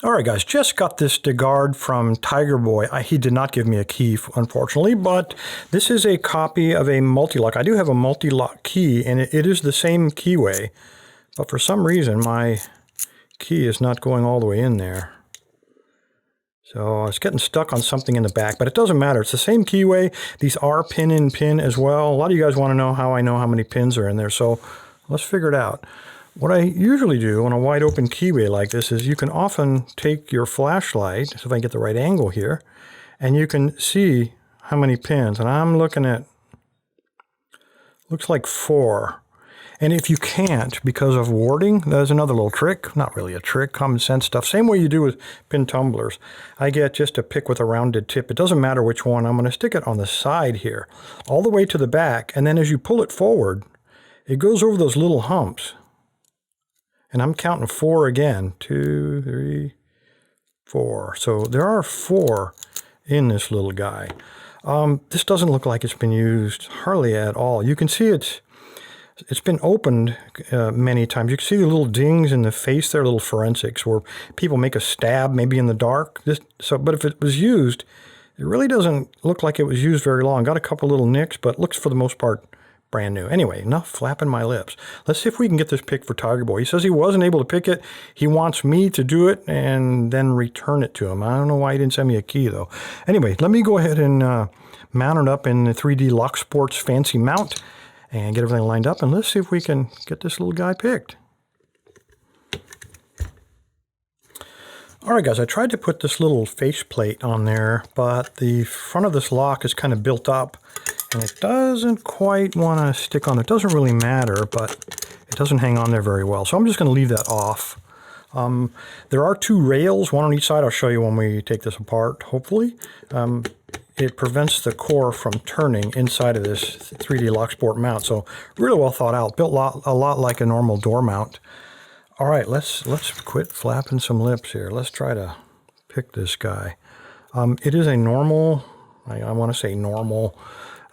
All right, guys, just got this DeGuard from Tiger Boy. He did not give me a key, unfortunately, but this is a copy of a multi-lock. I do have a multi-lock key, and it is the same keyway, but for some reason, my key is not going all the way in there. So it's getting stuck on something in the back, but it doesn't matter. It's the same keyway. These are pin-in-pin as well. A lot of you guys want to know how I know how many pins are in there, so let's figure it out. What I usually do on a wide open keyway like this is you can often take your flashlight, so if I get the right angle here, and you can see how many pins. And I'm looking at, looks like 4. And if you can't, because of warding, there's another little trick. Not really a trick, common sense stuff. Same way you do with pin tumblers. I get just a pick with a rounded tip. It doesn't matter which one. I'm going to stick it on the side here, all the way to the back. And then as you pull it forward, it goes over those little humps. And I'm counting 4 again. 2, 3, 4. So there are 4 in this little guy. This doesn't look like it's been used hardly at all. You can see it's been opened many times. You can see the little dings in the face there, little forensics, where people make a stab maybe in the dark. But if it was used, it really doesn't look like it was used very long. Got a couple little nicks, but looks for the most part brand new. Anyway, enough flapping my lips. Let's see if we can get this pick for Tiger Boy. He says he wasn't able to pick it. He wants me to do it and then return it to him. I don't know why he didn't send me a key, though. Anyway, let me go ahead and mount it up in the 3D Lock Sports fancy mount and get everything lined up, and let's see if we can get this little guy picked. All right, guys, I tried to put this little faceplate on there, but the front of this lock is kind of built up, and it doesn't quite want to stick on. It doesn't really matter, but it doesn't hang on there very well. So I'm just going to leave that off. There are 2 rails, one on each side. I'll show you when we take this apart, hopefully. It prevents the core from turning inside of this 3D Lock Sport mount. So really well thought out, built a lot like a normal door mount. All right, let's quit flapping some lips here. Let's try to pick this guy. It is a normal, I want to say normal,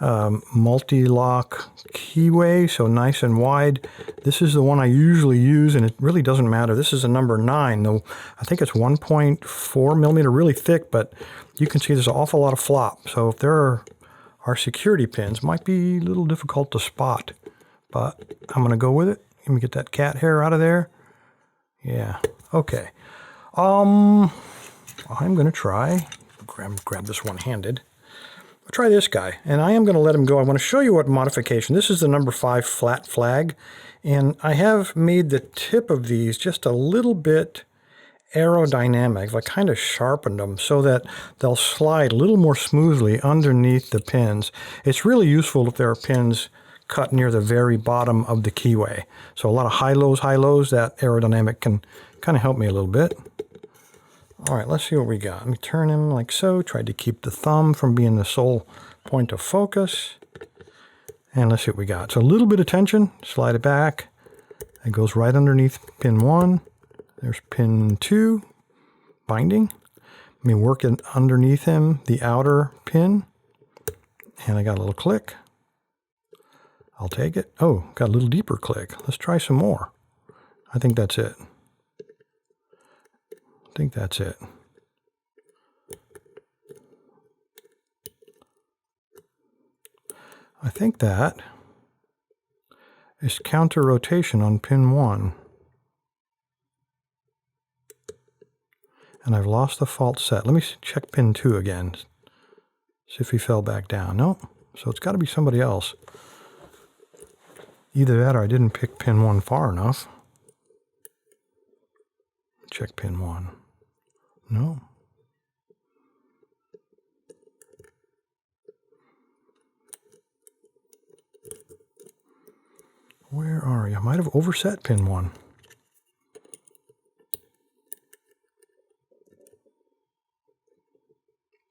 multi-lock keyway, so nice and wide. This is the one I usually use, and it really doesn't matter. This is a number 9, though I think it's 1.4 millimeter, really thick, but you can see there's an awful lot of flop. So if there are security pins, might be a little difficult to spot, but I'm going to go with it. Let me get that cat hair out of there. Yeah, okay. I'm going to try, grab this one-handed. I'll try this guy, and I am going to let him go. I want to show you what modification. This is the number 5 flat flag, and I have made the tip of these just a little bit aerodynamic. I kind of sharpened them so that they'll slide a little more smoothly underneath the pins. It's really useful if there are pins cut near the very bottom of the keyway. So a lot of high-lows, that aerodynamic can kind of help me a little bit. All right, let's see what we got. Let me turn him like so. Tried to keep the thumb from being the sole point of focus. And let's see what we got. So a little bit of tension, slide it back. It goes right underneath pin 1. There's pin 2, binding. Let me work it underneath him, the outer pin. And I got a little click. I'll take it. Oh, got a little deeper click. Let's try some more. I think that's it. I think that's it. I think that is counter rotation on pin 1. And I've lost the fault set. Let me check pin 2 again. See if he fell back down. Nope. So it's got to be somebody else. Either that or I didn't pick pin 1 far enough. Check pin 1. No. Where are you? I might have overset pin 1.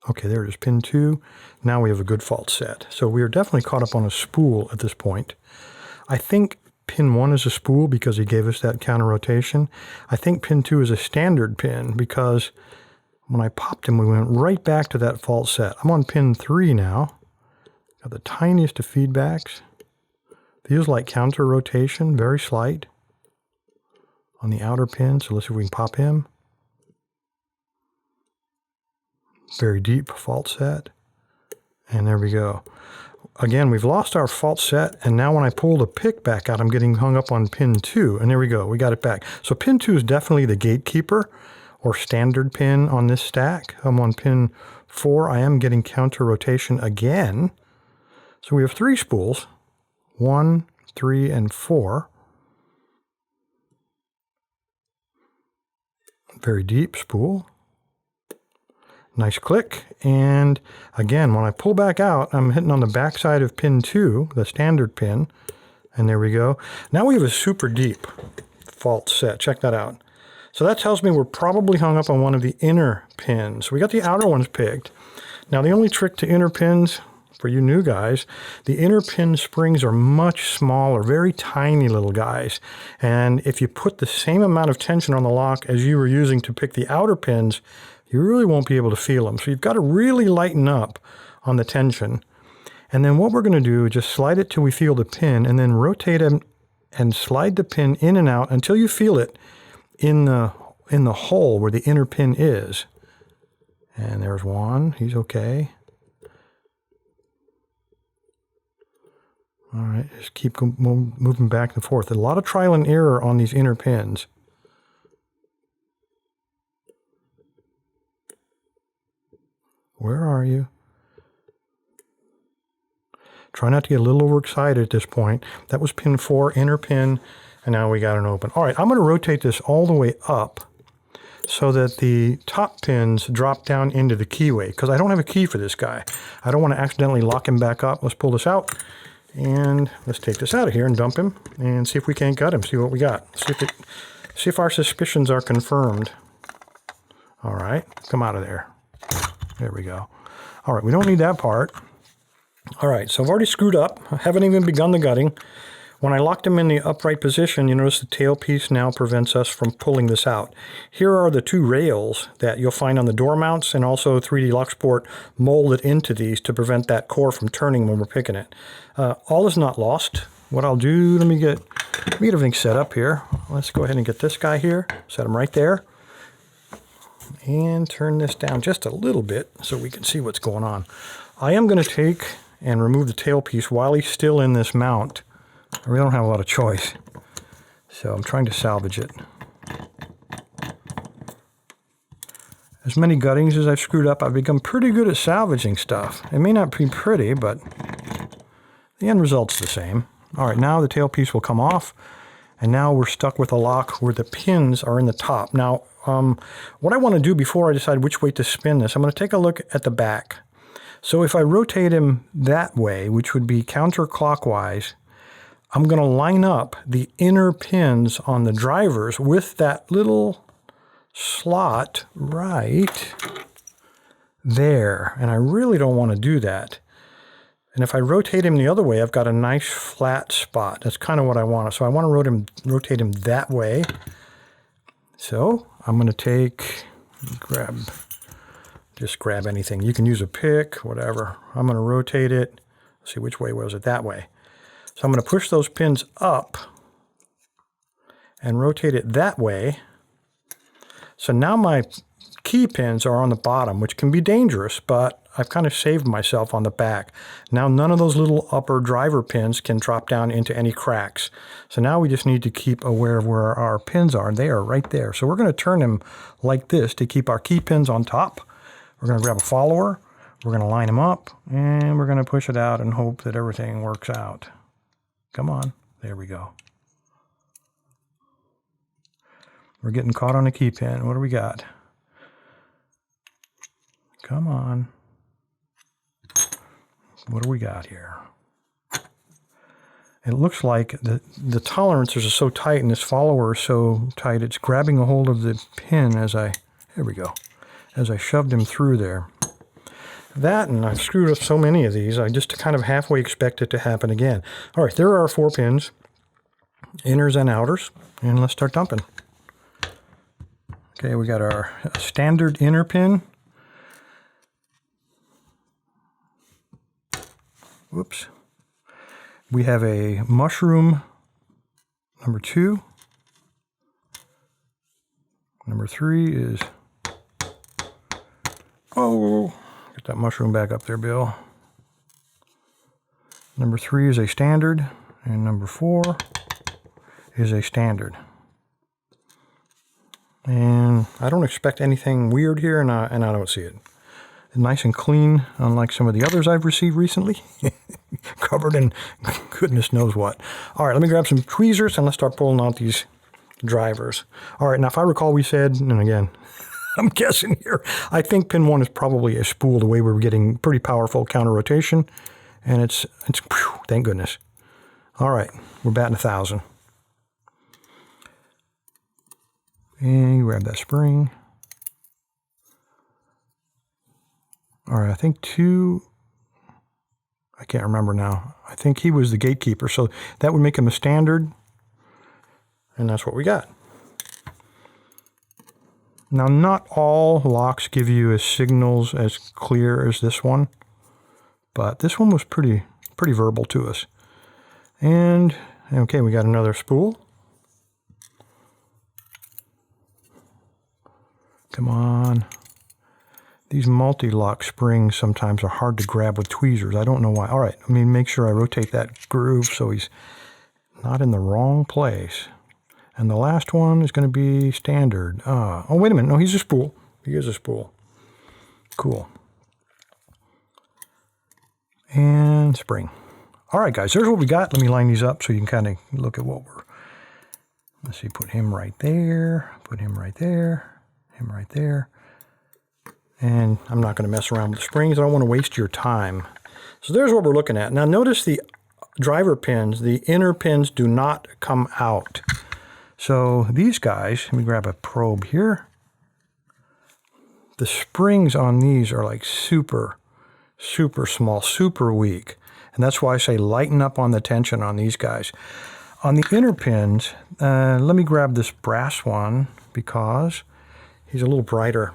Okay, there it is, pin 2. Now we have a good fault set. So we are definitely caught up on a spool at this point. I think pin 1 is a spool because he gave us that counter rotation. I think pin 2 is a standard pin because when I popped him, we went right back to that fault set. I'm on pin 3 now. Got the tiniest of feedbacks. Feels like counter rotation, very slight on the outer pin. So let's see if we can pop him. Very deep fault set. And there we go. Again, we've lost our fault set, and now when I pull the pick back out, I'm getting hung up on pin 2, and there we go, we got it back. So pin 2 is definitely the gatekeeper, or standard pin on this stack. I'm on pin 4, I am getting counter rotation again. So we have 3 spools, 1, 3, and 4. Very deep spool. Nice click, and again, when I pull back out, I'm hitting on the back side of pin 2, the standard pin, and there we go. Now we have a super deep fault set. Check that out. So that tells me we're probably hung up on one of the inner pins. We got the outer ones picked. Now the only trick to inner pins, for you new guys, the inner pin springs are much smaller, very tiny little guys. And if you put the same amount of tension on the lock as you were using to pick the outer pins, you really won't be able to feel them. So you've got to really lighten up on the tension. And then what we're going to do is just slide it till we feel the pin, and then rotate it and slide the pin in and out until you feel it in the hole where the inner pin is. And there's one. He's okay. All right, just keep moving back and forth. A lot of trial and error on these inner pins. Where are you? Try not to get a little overexcited at this point. That was pin 4, inner pin, and now we got an open. All right, I'm going to rotate this all the way up so that the top pins drop down into the keyway, because I don't have a key for this guy. I don't want to accidentally lock him back up. Let's pull this out, and let's take this out of here and dump him, and see if we can't gut him, see what we got. See if our suspicions are confirmed. All right, come out of there. There we go. All right, we don't need that part. All right, so I've already screwed up. I haven't even begun the gutting. When I locked them in the upright position, you notice the tailpiece now prevents us from pulling this out. Here are the 2 rails that you'll find on the door mounts, and also 3D Luxport molded into these to prevent that core from turning when we're picking it. All is not lost. What I'll do, let me get everything set up here. Let's go ahead and get this guy here, set him right there. And turn this down just a little bit so we can see what's going on. I am going to take and remove the tailpiece while he's still in this mount. I really don't have a lot of choice. So I'm trying to salvage it. As many guttings as I've screwed up, I've become pretty good at salvaging stuff. It may not be pretty, but the end result's the same. All right, now the tailpiece will come off, and now we're stuck with a lock where the pins are in the top. Now, what I want to do before I decide which way to spin this, I'm going to take a look at the back. So if I rotate him that way, which would be counterclockwise, I'm going to line up the inner pins on the drivers with that little slot right there. And I really don't want to do that. And if I rotate him the other way, I've got a nice flat spot. That's kind of what I want. So I want to rotate him that way. So I'm going to just grab anything. You can use a pick, whatever. I'm going to rotate it. Let's see, which way was it? That way. So I'm going to push those pins up and rotate it that way. So now my key pins are on the bottom, which can be dangerous, but I've kind of saved myself on the back. Now none of those little upper driver pins can drop down into any cracks. So now we just need to keep aware of where our pins are. They are right there. So we're going to turn them like this to keep our key pins on top. We're going to grab a follower. We're going to line them up, and we're going to push it out and hope that everything works out. Come on. There we go. We're getting caught on a key pin. What do we got? Come on. What do we got here? It looks like the tolerances are so tight and this follower is so tight, it's grabbing a hold of the pin there we go, as I shoved him through there. That, and I've screwed up so many of these, I just kind of halfway expect it to happen again. All right, there are our 4 pins, inners and outers, and let's start dumping. Okay, we got our standard inner pin. Whoops. We have a mushroom number 2. Number 3 is Oh, get that mushroom back up there, Bill. Number 3 is a standard, and number 4 is a standard. And I don't expect anything weird here, and I don't see it. Nice and clean, unlike some of the others I've received recently. Covered in goodness knows what. All right, let me grab some tweezers and let's start pulling out these drivers. All right, now if I recall we said, and again, I'm guessing here, I think pin 1 is probably a spool the way we were getting pretty powerful counter rotation. And it's whew, thank goodness. All right, we're batting 1,000. And grab that spring. All right, I think 2, I can't remember now. I think he was the gatekeeper, so that would make him a standard. And that's what we got. Now, not all locks give you signals as clear as this one, but this one was pretty verbal to us. And, okay, we got another spool. Come on. These multi-lock springs sometimes are hard to grab with tweezers. I don't know why. All right, let me make sure I rotate that groove so he's not in the wrong place. And the last one is going to be standard. Oh, wait a minute. No, he's a spool. He is a spool. Cool. And spring. All right, guys, there's what we got. Let me line these up so you can kind of look at what we're... Let's see, put him right there. Put him right there. Him right there. And I'm not going to mess around with the springs. I don't want to waste your time. So there's what we're looking at. Now notice the driver pins, the inner pins do not come out. So these guys, let me grab a probe here. The springs on these are like super small, super weak. And that's why I say lighten up on the tension on these guys. On the inner pins, let me grab this brass one because he's a little brighter.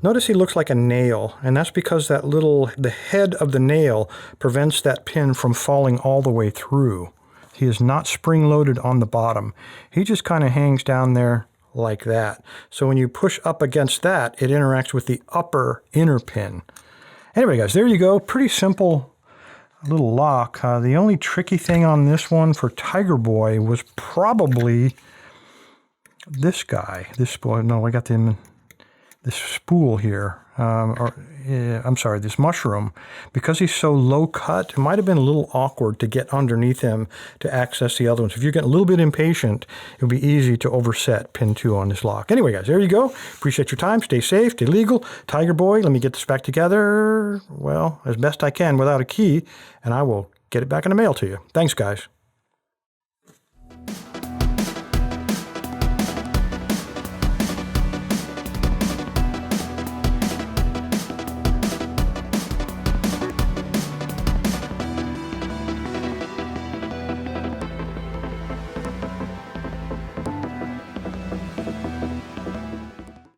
Notice he looks like a nail, and that's because the head of the nail prevents that pin from falling all the way through. He is not spring-loaded on the bottom. He just kind of hangs down there like that. So when you push up against that, it interacts with the upper inner pin. Anyway, guys, there you go. Pretty simple little lock. The only tricky thing on this one for Tiger Boy was probably this guy. This boy, no, I got them. This spool here, I'm sorry, this mushroom, because he's so low cut, it might have been a little awkward to get underneath him to access the other ones. If you're getting a little bit impatient, it'll be easy to overset pin 2 on this lock. Anyway, guys, there you go. Appreciate your time. Stay safe, stay legal. Tiger Boy, let me get this back together, well, as best I can without a key, and I will get it back in the mail to you. Thanks, guys.